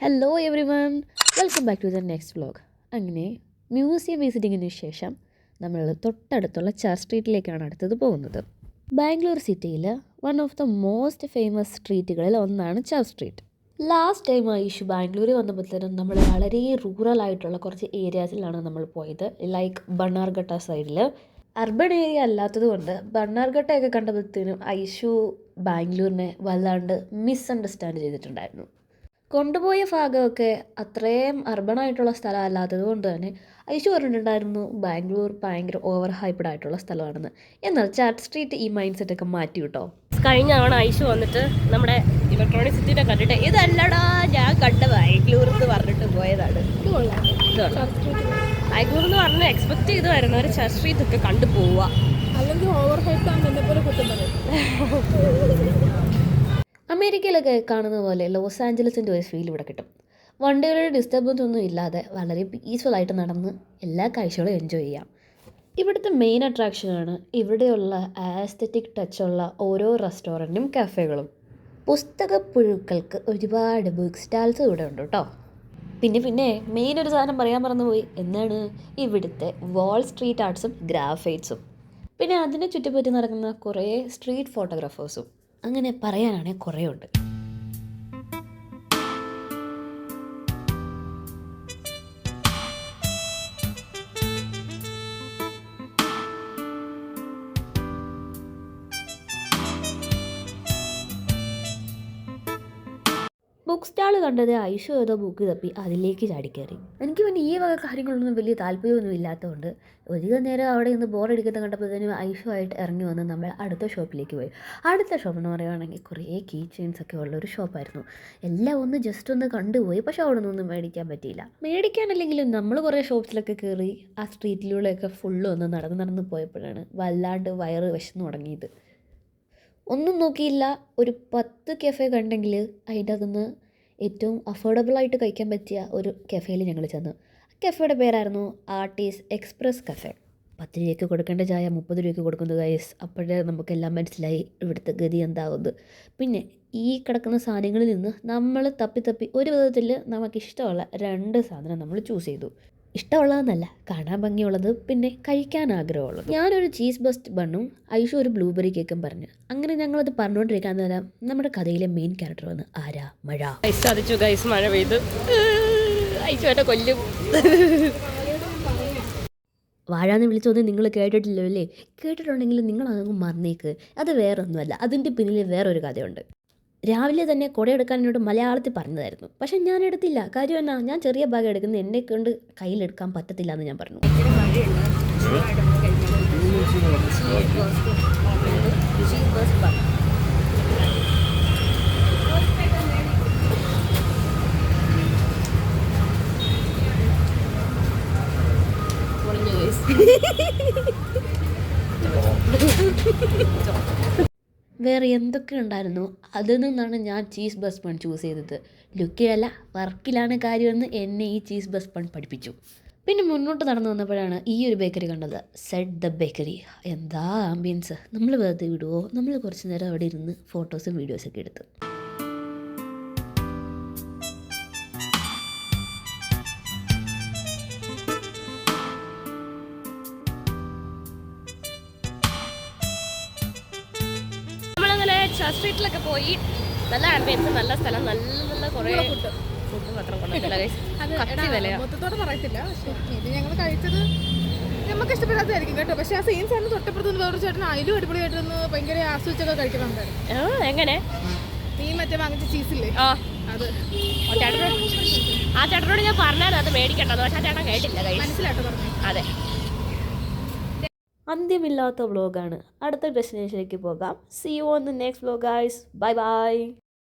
Hello everyone, welcome back to the next vlog. അങ്ങനെ museum വിസിറ്റിങ്ങിന് ശേഷം നമ്മൾ തൊട്ടടുത്തുള്ള ചർച്ച് സ്ട്രീറ്റിലേക്കാണ് അടുത്തത് പോകുന്നത്. ബാംഗ്ലൂർ സിറ്റിയിൽ one of the most famous സ്ട്രീറ്റുകളിൽ ഒന്നാണ് church street. Last time Aishu Bangalore വന്നപ്പോഴത്തേനും നമ്മൾ വളരെ റൂറൽ ആയിട്ടുള്ള കുറച്ച് ഏരിയാസിലാണ് നമ്മൾ പോയത്. ലൈക്ക് ബണ്ണാർഘട്ട സൈഡിൽ. അർബൺ ഏരിയ അല്ലാത്തത് കൊണ്ട് ബണ്ണാർഘട്ടയൊക്കെ കണ്ടപ്പോഴത്തേനും ഐഷു ബാംഗ്ലൂരിനെ വല്ലാണ്ട് മിസ്അണ്ടർസ്റ്റാൻഡ് ചെയ്തിട്ടുണ്ടായിരുന്നു. കൊണ്ടുപോയ ഭാഗമൊക്കെ അത്രയും അർബണായിട്ടുള്ള സ്ഥലം അല്ലാത്തത് കൊണ്ട് തന്നെ ഐഷു പറഞ്ഞിട്ടുണ്ടായിരുന്നു ബാംഗ്ലൂർ ഭയങ്കര ഓവർ ഹൈപ്പഡ് ആയിട്ടുള്ള സ്ഥലമാണെന്ന്. എന്നാൽ ചർച്ച് സ്ട്രീറ്റ് ഈ മൈൻഡ് സെറ്റൊക്കെ മാറ്റി കിട്ടോ. കഴിഞ്ഞ തവണ ഐഷു വന്നിട്ട് നമ്മുടെ ഇലക്ട്രോണിക് സിറ്റിനെ കണ്ടിട്ട് ഇതല്ലടാ ഞാൻ കണ്ട ബാംഗ്ലൂർ എന്ന് പറഞ്ഞിട്ട് പോയതാണ്. ബാംഗ്ലൂർ എന്ന് പറഞ്ഞ് എക്സ്പെക്ട് ചെയ്ത് വരുന്ന ഒരു ചർച്ച് സ്ട്രീറ്റ് ഒക്കെ കണ്ടു പോവുക, അല്ലെങ്കിൽ ഓവർ ഹൈപ്പ് ആണ് എന്നെ പോലെ കുത്തുന്നത്. അമേരിക്കയിലൊക്കെ കാണുന്ന പോലെ ലോസ് ആഞ്ചലസിൻ്റെ ഒരു ഫീൽ ഇവിടെ കിട്ടും. വണ്ടികളുടെ ഡിസ്റ്റർബൻസ് ഒന്നും ഇല്ലാതെ വളരെ പീസ്ഫുള്ളായിട്ട് നടന്ന് എല്ലാ കാഴ്ചകളും എൻജോയ് ചെയ്യാം. ഇവിടുത്തെ മെയിൻ അട്രാക്ഷനാണ് ഇവിടെയുള്ള ആസ്തറ്റിക് ടച്ചുള്ള ഓരോ റെസ്റ്റോറൻറ്റും കഫേകളും. പുസ്തകപ്പുഴുക്കൾക്ക് ഒരുപാട് ബുക്ക് സ്റ്റാൾസ് ഇവിടെ ഉണ്ട് കേട്ടോ. പിന്നെ മെയിൻ ഒരു സാധനം പറയാൻ മറന്നുപോയി. എന്താണ് ഇവിടുത്തെ വാൾ സ്ട്രീറ്റ് ആർട്സും ഗ്രാഫൈറ്റ്സും. പിന്നെ അതിനെ ചുറ്റിപ്പറ്റി നടക്കുന്ന കുറേ സ്ട്രീറ്റ് ഫോട്ടോഗ്രാഫേഴ്സും. അങ്ങനെ പറയാനാണെങ്കിൽ കുറേ ഉണ്ട്. ബുക്ക് സ്റ്റാൾ കണ്ടത് ഐഷു ഏതോ ബുക്ക് തപ്പി അതിലേക്ക് ചാടിക്കയറി. എനിക്ക് പിന്നെ ഈ വക കാര്യങ്ങളൊന്നും വലിയ താല്പര്യമൊന്നും ഇല്ലാത്തതുകൊണ്ട് അധികം നേരം അവിടെ നിന്ന് ബോറടിക്കുന്ന കണ്ടപ്പോഴത്തേനും ഐഷു ആയിട്ട് ഇറങ്ങി വന്ന് നമ്മൾ അടുത്ത ഷോപ്പിലേക്ക് പോയി. അടുത്ത ഷോപ്പെന്ന് പറയുകയാണെങ്കിൽ കുറേ കീ ചെയിൻസ് ഒക്കെ ഉള്ളൊരു ഷോപ്പായിരുന്നു. എല്ലാം ഒന്ന് ജസ്റ്റ് ഒന്ന് കണ്ടുപോയി, പക്ഷെ അവിടെ നിന്നൊന്നും മേടിക്കാൻ പറ്റിയില്ല. മേടിക്കാനല്ലെങ്കിലും നമ്മൾ കുറേ ഷോപ്സിലൊക്കെ കയറി ആ സ്ട്രീറ്റിലൂടെയൊക്കെ ഫുള്ള് ഒന്ന് നടന്ന് പോയപ്പോഴാണ് വല്ലാണ്ട് വയറ് വിശന്ന് തുടങ്ങിയത്. ഒന്നും നോക്കിയില്ല, ഒരു 10 കഫേ കണ്ടെങ്കിൽ അതിൻ്റെ അകത്തുനിന്ന് ഏറ്റവും അഫോർഡബിളായിട്ട് കഴിക്കാൻ പറ്റിയ ഒരു കഫേയിൽ ഞങ്ങൾ ചെന്നു. കഫേയുടെ പേരായിരുന്നു ആർട്ടീസ് എക്സ്പ്രസ് കഫേ. 10 രൂപയ്ക്ക് കൊടുക്കേണ്ട ചായ 30 രൂപയ്ക്ക് കൊടുക്കുന്നത് ഗൈസ്. അപ്പോഴേ നമുക്കെല്ലാം മനസ്സിലായി ഇവിടുത്തെ ഗതി എന്താവുന്നത്. പിന്നെ ഈ കിടക്കുന്ന സാധനങ്ങളിൽ നിന്ന് നമ്മൾ തപ്പി ഒരു വിധത്തിൽ നമുക്കിഷ്ടമുള്ള 2 സാധനം നമ്മൾ ചൂസ് ചെയ്തു. ഇഷ്ടമുള്ളതെന്നല്ല, കാണാൻ ഭംഗിയുള്ളത്, പിന്നെ കഴിക്കാൻ ആഗ്രഹമുള്ളത്. ഞാനൊരു ചീസ് ബസ്റ്റ് ബണ്ണും ഐഷു ഒരു ബ്ലൂബെറി കേക്കും പറഞ്ഞു. അങ്ങനെ ഞങ്ങളത് പറഞ്ഞുകൊണ്ടിരിക്കാൻ നേരം നമ്മുടെ കഥയിലെ മെയിൻ ക്യാരക്ടർ വന്ന് ആരാ മഴ. സാധിച്ചു ഗൈസ്, മഴ പെയ്തു. ഐഷു എന്നെ കൊല്ലും. വാഴാന്ന് വിളിച്ചൊന്നും നിങ്ങൾ കേട്ടിട്ടില്ലോ അല്ലേ? കേട്ടിട്ടുണ്ടെങ്കിൽ നിങ്ങളതങ്ങ് മറന്നേക്ക്. അത് വേറെ ഒന്നുമല്ല, അതിൻ്റെ പിന്നിൽ വേറൊരു കഥയുണ്ട്. രാവിലെ തന്നെ കുടയെടുക്കാൻ എന്നോട് മലയാളത്തിൽ പറഞ്ഞതായിരുന്നു, പക്ഷെ ഞാൻ എടുത്തില്ല. കാര്യം എന്നാ, ഞാൻ ചെറിയ ഭാഗം എടുക്കുന്നത് എന്നെ കൊണ്ട് കയ്യിലെടുക്കാൻ പറ്റത്തില്ല എന്ന് ഞാൻ പറഞ്ഞു. വേറെ എന്തൊക്കെ ഉണ്ടായിരുന്നു, അതിൽ നിന്നാണ് ഞാൻ ചീസ് ബസ് ബൺ ചൂസ് ചെയ്തത്. ലുക്കിലല്ല, വർക്കിലാണ് കാര്യമെന്ന് എന്നെ ഈ ചീസ് ബസ് ബൺ പഠിപ്പിച്ചു. പിന്നെ മുന്നോട്ട് നടന്നു വന്നപ്പോഴാണ് ഈ ഒരു ബേക്കറി കണ്ടത്, സെഡ് ദ ബേക്കറി. എന്താ ആംബിയൻസ്! നമ്മൾ വെറുതെ വിടുവോ? നമ്മൾ കുറച്ച് നേരം അവിടെ ഇരുന്ന് ഫോട്ടോസും വീഡിയോസൊക്കെ എടുത്ത്. ചർച്ച് സ്ട്രീറ്റിലൊക്കെ പോയി നല്ല ആംബിയൻസ്, നല്ല സ്ഥലം, നല്ല കുറേ ഫുഡ് മാത്രം കൊണ്ടില്ല. മൊത്തത്തോടെ പറയത്തില്ല, പക്ഷേ ഇത് ഞങ്ങൾ കഴിച്ചത് നമുക്ക് ഇഷ്ടപ്പെടാത്തതായിരിക്കും കേട്ടോ. പക്ഷെ ആ സെയിം സാധനം തൊട്ടപ്പുറത്തുനിന്ന് വേറൊരു ചേട്ടൻ അതിലും അടിപൊളിയായിട്ടൊന്ന് ഭയങ്കര ആസ്വദിച്ചൊക്കെ കഴിക്കുന്നുണ്ടായിരുന്നു. എങ്ങനെ നീ മറ്റേ വാങ്ങിച്ച ചീസില്ലേ, അത് ആ ചേട്ടനോട് ഞാൻ പറഞ്ഞായിരുന്നു അത് മേടിക്കണ്ടോ, പക്ഷെ ആ ചേട്ടൻ കേട്ടില്ല. മനസ്സിലാട്ടോ പറഞ്ഞു. അതെ, അന്ത്യമില്ലാത്ത വ്ളോഗാണ്. അടുത്ത ഡെസ്റ്റിനേഷനിലേക്ക് പോകാം. See you on the next vlog guys. Bye by.